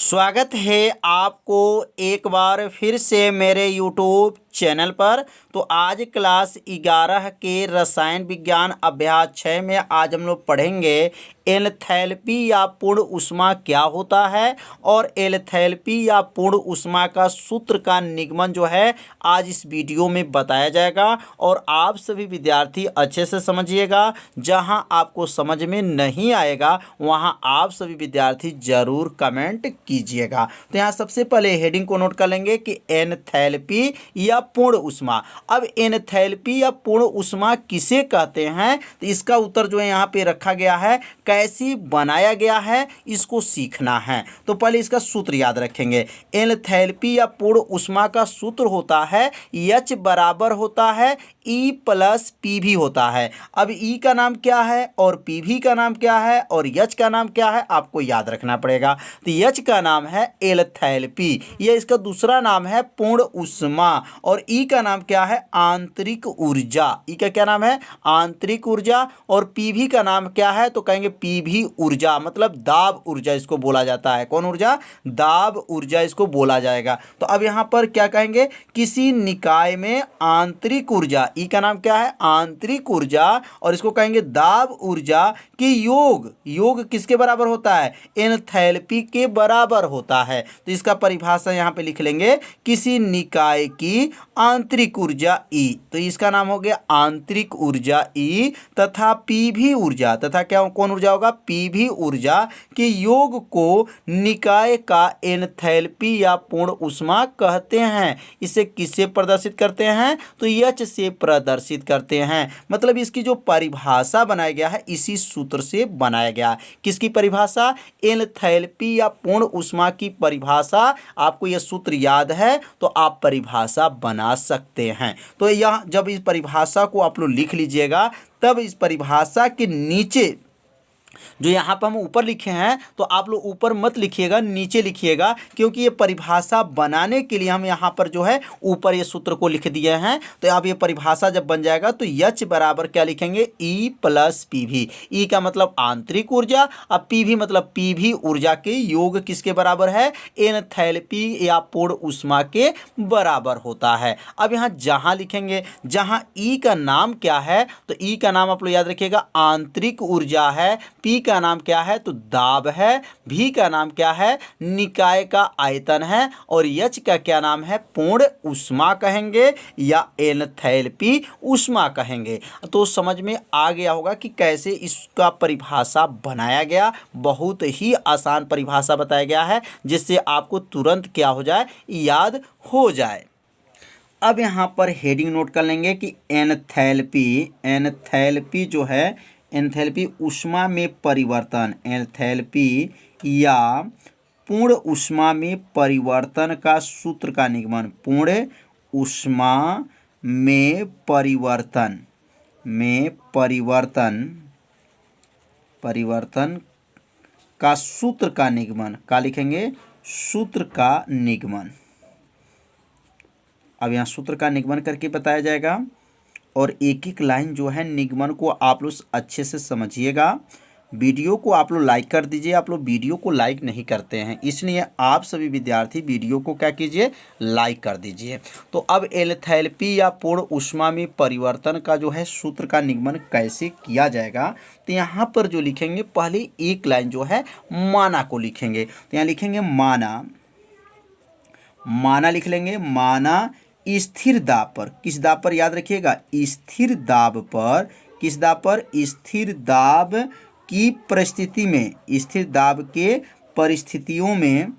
स्वागत है आपको एक बार फिर से मेरे यूट्यूब चैनल पर। तो आज क्लास 11 के रसायन विज्ञान अभ्यास 6 में आज हम लोग पढ़ेंगे एंथैल्पी या पूर्ण ऊष्मा क्या होता है और एंथैल्पी या पूर्ण ऊष्मा का सूत्र का निगमन जो है आज इस वीडियो में बताया जाएगा। और आप सभी विद्यार्थी अच्छे से समझिएगा, जहां आपको समझ में नहीं आएगा वहां आप सभी विद्यार्थी जरूर कमेंट कीजिएगा। तो यहाँ सबसे पहले हेडिंग को नोट कर लेंगे कि एंथैल्पी या पूर्ण ऊष्मा। अब एंथैल्पी या पूर्ण ऊष्मा किसे कहते हैं, तो इसका उत्तर जो है यहाँ पे रखा गया है। कैसी बनाया गया है इसको सीखना है। तो पहले इसका सूत्र याद रखेंगे। एंथैल्पी या पूर्ण ऊष्मा का सूत्र होता है H बराबर होता है E प्लस PV होता है। अब E का नाम क्या है और PV का नाम क्या है और H का नाम क्या है आपको याद रखना पड़ेगा। तो H का नाम है एंथैल्पी, यह इसका दूसरा नाम है पूर्ण ऊष्मा। और E का नाम क्या है आंतरिक ऊर्जा। E का क्या नाम है आंतरिक ऊर्जा। और PV का नाम क्या है तो कहेंगे PV ऊर्जा, मतलब दाब ऊर्जा इसको बोला जाता है। कौन ऊर्जा? दाब ऊर्जा इसको बोला जाएगा। तो अब यहाँ पर क्या कहेंगे, किसी निकाय में आंतरिक ऊर्जा, ई का नाम क्या है आंतरिक ऊर्जा, और इसको कहेंगे दाब ऊर्जा के योग किसके बराबर होता है? एंथैल्पी के बराबर होता है। तो इसका परिभाषा यहाँ पे लिख लेंगे, किसी निकाय की आंतरिक ऊर्जा ई, तो इसका नाम हो गया आंतरिक ऊर्जा ई, तथा पीवी ऊर्जा, तथा क्या कौन ऊर्जा होगा? पीवी ऊर्जा के योग को निकाय का एंथैल्पी या पूर्ण ऊष्मा कहते हैं। इसे किससे प्रदर्शित करते हैं? तो H से प्रदर्शित करते हैं। मतलब इसकी जो परिभाषा बनाया गया है इसी सूत्र से बनाया गया है। किसकी परिभाषा? एंथैल्पी या पूर्ण ऊष्मा की परिभाषा। आपको यह सूत्र याद है तो आप परिभाषा बना सकते हैं। तो यह जब इस परिभाषा को आप लोग लिख लीजिएगा, तब इस परिभाषा के नीचे जो यहाँ पर हम ऊपर लिखे हैं, तो आप लोग ऊपर मत लिखिएगा, नीचे लिखिएगा, क्योंकि ये परिभाषा बनाने के लिए हम यहाँ पर जो है ऊपर ये सूत्र को लिख दिए हैं। तो अब ये परिभाषा जब बन जाएगा तो H बराबर क्या लिखेंगे? E plus PV। E का मतलब आंतरिक ऊर्जा, अब PV मतलब PV ऊर्जा के योग किसके बराबर है? एंथैल्पी या पूर्ण ऊष्मा के बराबर होता है। अब यहाँ जहाँ लिखेंगे, जहाँ E का नाम क्या है, तो E का नाम आप लोग याद रखिएगा आंतरिक ऊर्जा है। P का नाम क्या है? तो दाब है। V का नाम क्या है? निकाय का आयतन है। और H का क्या नाम है? पूर्ण ऊष्मा कहेंगे या एंथैल्पी ऊष्मा कहेंगे। तो समझ में आ गया होगा कि कैसे इसका परिभाषा बनाया गया। बहुत ही आसान परिभाषा बताया गया है, जिससे आपको तुरंत क्या हो जाए, याद हो जाए। अब यहाँ पर हेडिंग नोट कर लेंगे कि एंथैल्पी जो है, एंथैल्पी ऊष्मा में परिवर्तन, एंथैल्पी या पूर्ण ऊष्मा में परिवर्तन का सूत्र का निगमन। पूर्ण ऊष्मा में परिवर्तन का सूत्र का निगमन। क्या लिखेंगे? सूत्र का निगमन। अब यहाँ सूत्र का निगमन करके बताया जाएगा, और एक एक लाइन जो है निगमन को आप लोग अच्छे से समझिएगा। वीडियो को आप लोग लाइक कर दीजिए। आप लोग वीडियो को लाइक नहीं करते हैं, इसलिए आप सभी विद्यार्थी वीडियो को क्या कीजिए, लाइक कर दीजिए। तो अब एंथैल्पी या पूर्ण ऊष्मा में परिवर्तन का जो है सूत्र का निगमन कैसे किया जाएगा, तो यहाँ पर जो लिखेंगे, पहले एक लाइन जो है माना को लिखेंगे। तो यहाँ लिखेंगे माना लिख लेंगे। माना स्थिर दाब पर, किस दाब पर याद रखिएगा? स्थिर दाब पर। किस दाब पर? स्थिर दाब की परिस्थिति में, स्थिर दाब के परिस्थितियों में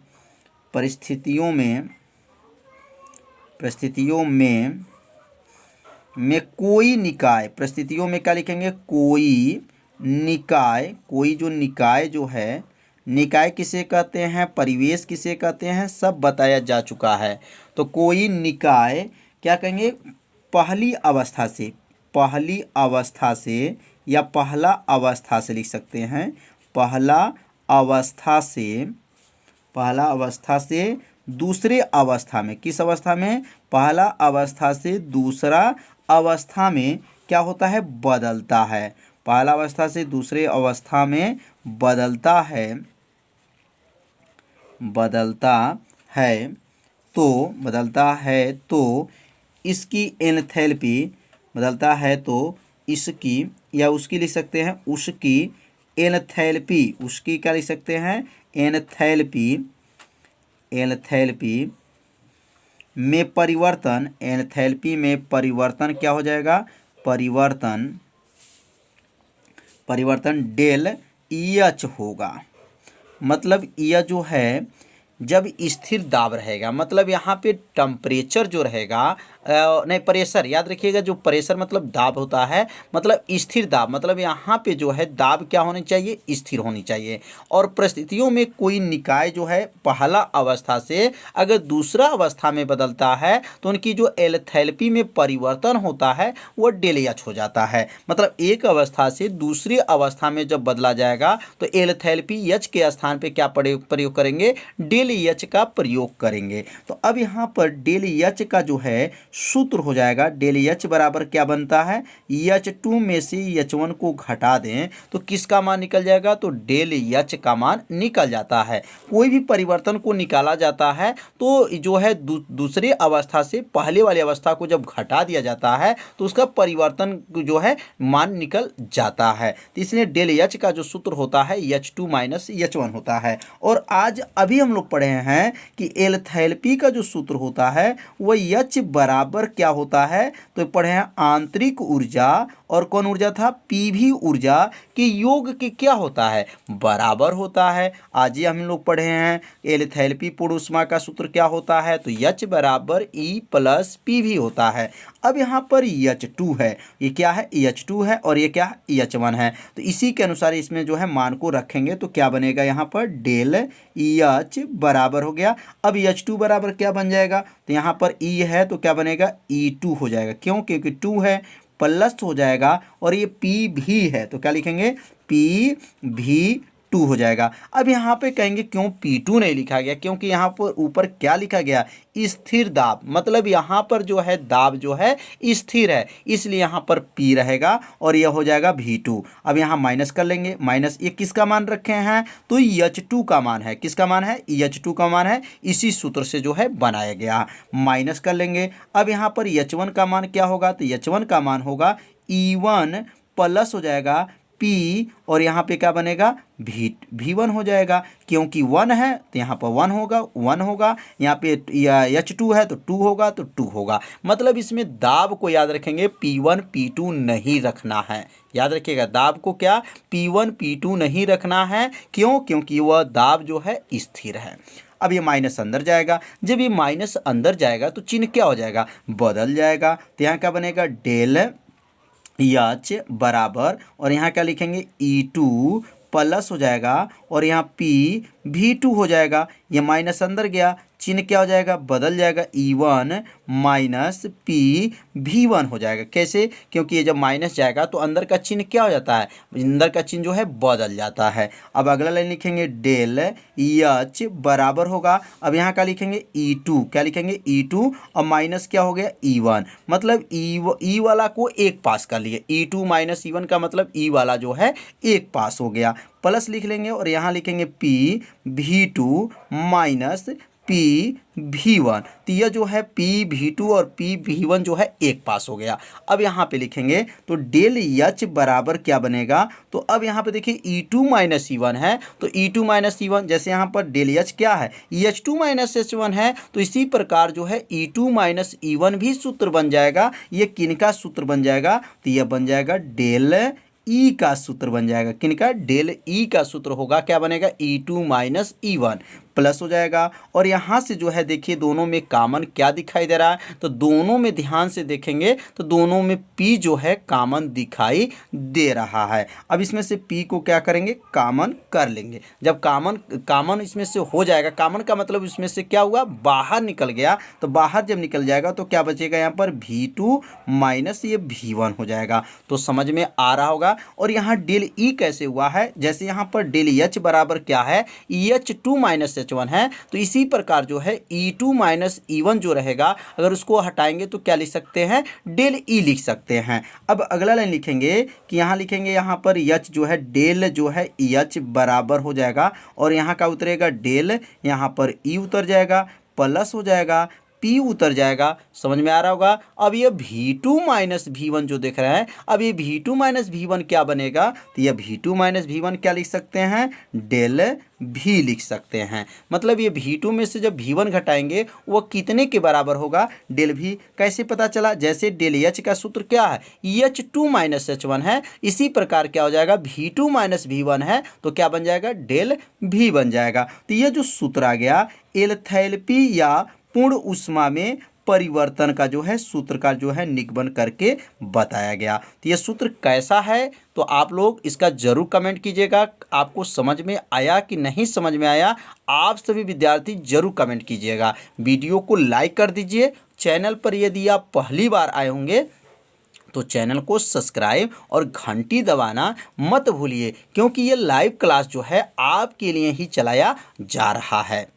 कोई निकाय, परिस्थितियों में क्या लिखेंगे? कोई निकाय। कोई जो निकाय जो है, निकाय किसे कहते हैं, परिवेश किसे कहते हैं, सब बताया जा चुका है। तो कोई निकाय क्या कहेंगे? पहली अवस्था से या पहला अवस्था से लिख सकते हैं। पहला अवस्था से दूसरे अवस्था में, किस अवस्था में? पहला अवस्था से दूसरा अवस्था में क्या होता है? बदलता है। पहला अवस्था से दूसरे अवस्था में बदलता है। है बदलता है तो इसकी एंथैल्पी बदलता है तो इसकी या उसकी लिख सकते हैं उसकी एंथैल्पी उसकी क्या लिख सकते हैं एंथैल्पी में परिवर्तन एंथैल्पी में परिवर्तन क्या हो जाएगा परिवर्तन डेल एच होगा। मतलब यह जो है जब स्थिर दाब रहेगा मतलब यहाँ पे टेम्परेचर जो रहेगा नहीं प्रेशर याद रखिएगा जो प्रेशर मतलब दाब होता है मतलब स्थिर दाब मतलब यहाँ पे जो है दाब क्या होनी चाहिए स्थिर होनी चाहिए। और परिस्थितियों में कोई निकाय जो है पहला अवस्था से अगर दूसरा अवस्था में बदलता है तो उनकी जो एंथैल्पी में परिवर्तन होता है वो डेल एच हो जाता है। मतलब एक अवस्था से दूसरी अवस्था में जब बदला जाएगा तो एंथैल्पी एच के स्थान पे क्या प्रयोग करेंगे डेल एच का प्रयोग करेंगे। तो अब यहाँ पर डेल एच का जो है सूत्र हो जाएगा डेल एच बराबर क्या बनता है H2 में से H1 को घटा दें तो किसका मान निकल जाएगा तो डेल एच का मान निकल जाता है। कोई भी परिवर्तन को निकाला जाता है तो जो है दूसरी अवस्था से पहले वाली अवस्था को जब घटा दिया जाता है तो उसका परिवर्तन जो है मान निकल जाता है। तो इसलिए डेल एच का जो सूत्र होता है H2 माइनस H1 होता है। और आज अभी हम लोग पढ़े हैं कि एंथैल्पी का जो सूत्र होता है वह H बराबर क्या होता है तो पढ़े हैं आंतरिक ऊर्जा और कौन ऊर्जा था पीवी ऊर्जा के योग के क्या होता है बराबर होता है। आज ही हम लोग पढ़े हैं एंथैल्पी पूर्ण ऊष्मा का सूत्र क्या होता है तो H बराबर E प्लस PV होता है। अब यहाँ पर H2 है ये क्या है H2 है और ये क्या है H1 है तो इसी के अनुसार इसमें जो है मान को रखेंगे तो क्या बनेगा यहाँ पर डेल एच बराबर हो गया। अब H2 बराबर क्या बन जाएगा तो यहाँ पर E है तो क्या बनेगा E2 हो जाएगा क्यों क्योंकि 2 है प्लस हो जाएगा और ये P भी है तो क्या लिखेंगे P भी 2 हो जाएगा। अब यहाँ पे कहेंगे क्यों P2 नहीं लिखा गया क्योंकि यहाँ पर ऊपर क्या लिखा गया स्थिर दाब मतलब यहाँ पर जो है दाब जो है स्थिर है इसलिए यहाँ पर P रहेगा और यह हो जाएगा V2। अब यहाँ माइनस कर लेंगे माइनस ये किसका मान रखे हैं तो H2 का मान है किसका मान है H2 का मान है इसी सूत्र से जो है बनाया गया माइनस कर लेंगे। अब यहाँ पर H1 का मान क्या होगा तो H1 का मान होगा E1 प्लस हो जाएगा P और यहाँ पे क्या बनेगा V1 हो जाएगा क्योंकि 1 है तो यहाँ पर 1 होगा यहाँ पे H2 है तो 2 होगा तो 2 होगा। मतलब इसमें दाब को याद रखेंगे P1 P2 नहीं रखना है। याद रखिएगा दाब को क्या P1 P2 नहीं रखना है क्यों क्योंकि वह दाब जो है स्थिर है। अब ये माइनस अंदर जाएगा जब ये माइनस अंदर जाएगा तो चिन्ह क्या हो जाएगा बदल जाएगा तो यहाँ क्या बनेगा डेल एच बराबर और यहाँ क्या लिखेंगे E2 प्लस हो जाएगा और यहाँ P V2 हो जाएगा। ये माइनस अंदर गया चिन्ह क्या हो जाएगा बदल जाएगा E1 माइनस P V1 हो जाएगा। कैसे क्योंकि ये जब माइनस जाएगा तो अंदर का चिन्ह क्या हो जाता है अंदर का चिन्ह जो है बदल जाता है। अब अगला लाइन लिखेंगे डेल एच बराबर होगा अब यहाँ क्या लिखेंगे E2 क्या लिखेंगे E2 और माइनस क्या हो गया E1 मतलब E वाला को एक पास कर लिए E2 माइनस E1 का मतलब E वाला जो है एक पास हो गया प्लस लिख लेंगे और यहाँ लिखेंगे P V2 minus P V1 तो यह जो है P V2 और P V1 जो है एक पास हो गया। अब यहाँ पे लिखेंगे तो डेल एच बराबर क्या बनेगा तो अब यहाँ पे देखिए E2 माइनस E1 है तो E2 माइनस E1 जैसे यहाँ पर डेल एच क्या है H2 माइनस H1 है तो इसी प्रकार जो है E2 माइनस E1 भी सूत्र बन जाएगा। ये किनका सूत्र बन जाएगा तो यह बन जाएगा डेल ई का सूत्र बन जाएगा किनका डेल ई का सूत्र होगा क्या बनेगा E2 माइनस E1 प्लस हो जाएगा। और यहाँ से जो है देखिए दोनों में कॉमन क्या दिखाई दे रहा है तो दोनों में ध्यान से देखेंगे तो दोनों में P जो है कॉमन दिखाई दे रहा है। अब इसमें से P को क्या करेंगे कॉमन कर लेंगे। जब कॉमन इसमें से हो जाएगा कॉमन का मतलब इसमें से क्या हुआ बाहर निकल गया तो बाहर जब निकल जाएगा तो क्या बचेगा यहाँ पर V2 माइनस ये V1 हो जाएगा। तो समझ में आ रहा होगा। और यहाँ डेल ई कैसे हुआ है जैसे यहाँ पर डेल एच बराबर क्या है H2 माइनस H1 है, तो इसी प्रकार जो है E2 माइनस E1 जो रहेगा, अगर उसको हटाएंगे तो क्या लिख सकते हैं, डेल E लिख सकते हैं। अब अगला लाइन लिखेंगे कि यहाँ लिखेंगे, यहाँ पर H जो है डेल जो है H बराबर हो जाएगा, और यहाँ का उतरेगा डेल, यहाँ पर E उतर जाएगा, प्लस हो जाएगा, P उतर जाएगा। समझ में आ रहा होगा। अब ये V2 माइनस V1 जो देख रहे हैं, अब ये V2 माइनस V1 क्या बनेगा, तो ये V2 माइनस V1 क्या लिख सकते हैं, डेल V लिख सकते हैं। मतलब ये V2 में से जब V1 घटाएंगे वो कितने के बराबर होगा, डेल V। कैसे पता चला, जैसे डेल H का सूत्र क्या है, H2 माइनस H1 है, इसी प्रकार क्या हो जाएगा, V2 माइनस V1 है तो क्या बन जाएगा, डेल V बन जाएगा। तो ये जो सूत्र आ गया एंथैल्पी या पूर्ण ऊष्मा में परिवर्तन का जो है सूत्र का जो है निगमन करके बताया गया। तो ये सूत्र कैसा है, तो आप लोग इसका जरूर कमेंट कीजिएगा। आपको समझ में आया कि नहीं समझ में आया, आप सभी विद्यार्थी जरूर कमेंट कीजिएगा। वीडियो को लाइक कर दीजिए। चैनल पर यदि आप पहली बार आए होंगे तो चैनल को सब्सक्राइब और घंटी दबाना मत भूलिए, क्योंकि ये लाइव क्लास जो है आपके लिए ही चलाया जा रहा है।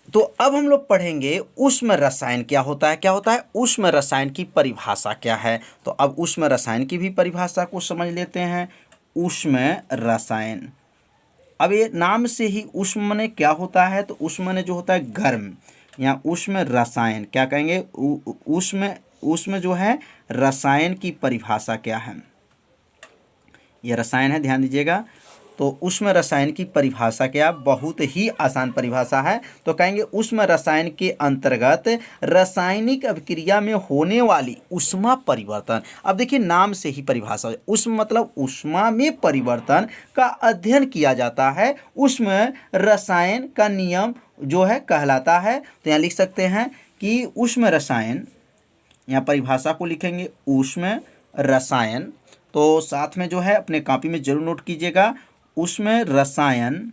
तो अब हम लोग पढ़ेंगे ऊष्म रसायन क्या होता है, क्या होता है ऊष्म रसायन की परिभाषा क्या है। तो अब ऊष्म रसायन की भी परिभाषा को समझ लेते हैं। ऊष्म रसायन, अब ये नाम से ही ऊष्म माने क्या होता है, तो ऊष्म माने जो होता है गर्म, या ऊष्म रसायन क्या कहेंगे, ऊष्म जो है रसायन की परिभाषा क्या है, ये रसायन है, ध्यान दीजिएगा। तो ऊष्म रसायन की परिभाषा क्या, बहुत ही आसान परिभाषा है। तो कहेंगे ऊष्म रसायन के अंतर्गत रासायनिक अभिक्रिया में होने वाली ऊष्मा परिवर्तन। अब देखिए नाम से ही परिभाषा है, ऊष्म मतलब ऊष्मा में परिवर्तन का अध्ययन किया जाता है, ऊष्म रसायन का नियम जो है कहलाता है। तो यहाँ लिख सकते हैं कि ऊष्म रसायन, यहाँ परिभाषा को लिखेंगे ऊष्म रसायन, तो साथ में जो है अपने कॉपी में जरूर नोट कीजिएगा। ऊष्म रसायन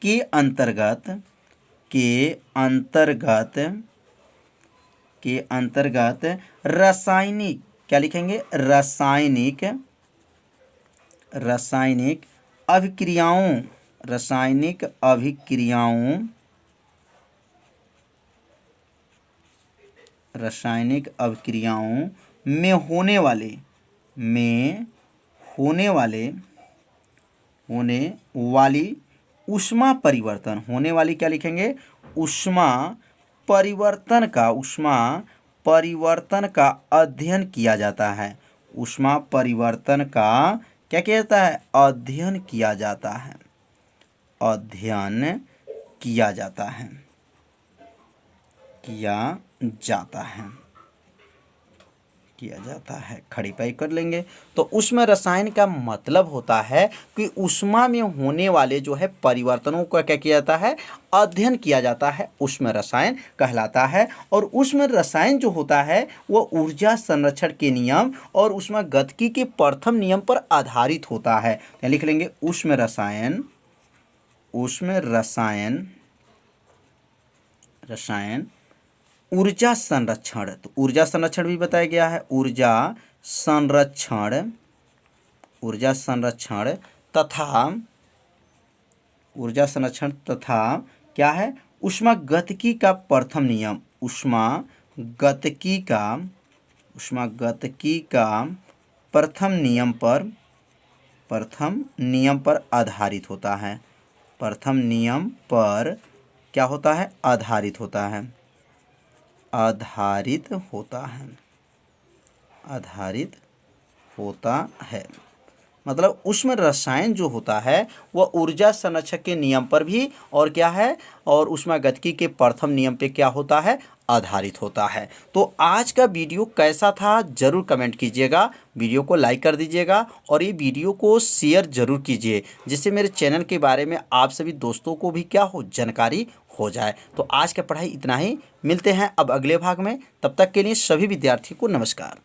के अंतर्गत रासायनिक क्या लिखेंगे, रासायनिक अभिक्रियाओं में होने वाली ऊष्मा परिवर्तन, होने वाली क्या लिखेंगे, ऊष्मा परिवर्तन का अध्ययन किया जाता है। ऊष्मा परिवर्तन का क्या किया जाता है, अध्ययन किया जाता है। खड़ी पाई कर लेंगे। तो ऊष्म रसायन का मतलब होता है कि ऊष्मा में होने वाले जो है परिवर्तनों का क्या किया जाता है, अध्ययन किया जाता है, ऊष्म रसायन कहलाता है। और ऊष्म रसायन जो होता है वो ऊर्जा संरक्षण के नियम और ऊष्मागतिकी के प्रथम नियम पर आधारित होता है। तो लिख लेंगे ऊष्म रसायन ऊर्जा संरक्षण, तो ऊर्जा संरक्षण भी बताया गया है, ऊर्जा संरक्षण तथा क्या है, ऊष्मागतिकी का प्रथम नियम, ऊष्मागतिकी का प्रथम नियम पर आधारित होता है। प्रथम नियम पर क्या होता है, आधारित होता है। मतलब ऊष्म रसायन जो होता है वह ऊर्जा संरक्षण के नियम पर भी और क्या है, और ऊष्मागतिकी के प्रथम नियम पे क्या होता है, आधारित होता है। तो आज का वीडियो कैसा था जरूर कमेंट कीजिएगा, वीडियो को लाइक कर दीजिएगा और ये वीडियो को शेयर जरूर कीजिए, जिससे मेरे चैनल के बारे में आप सभी दोस्तों को भी क्या हो, जानकारी हो जाए। तो आज का पढ़ाई इतना ही, मिलते हैं अब अगले भाग में, तब तक के लिए सभी विद्यार्थियों को नमस्कार।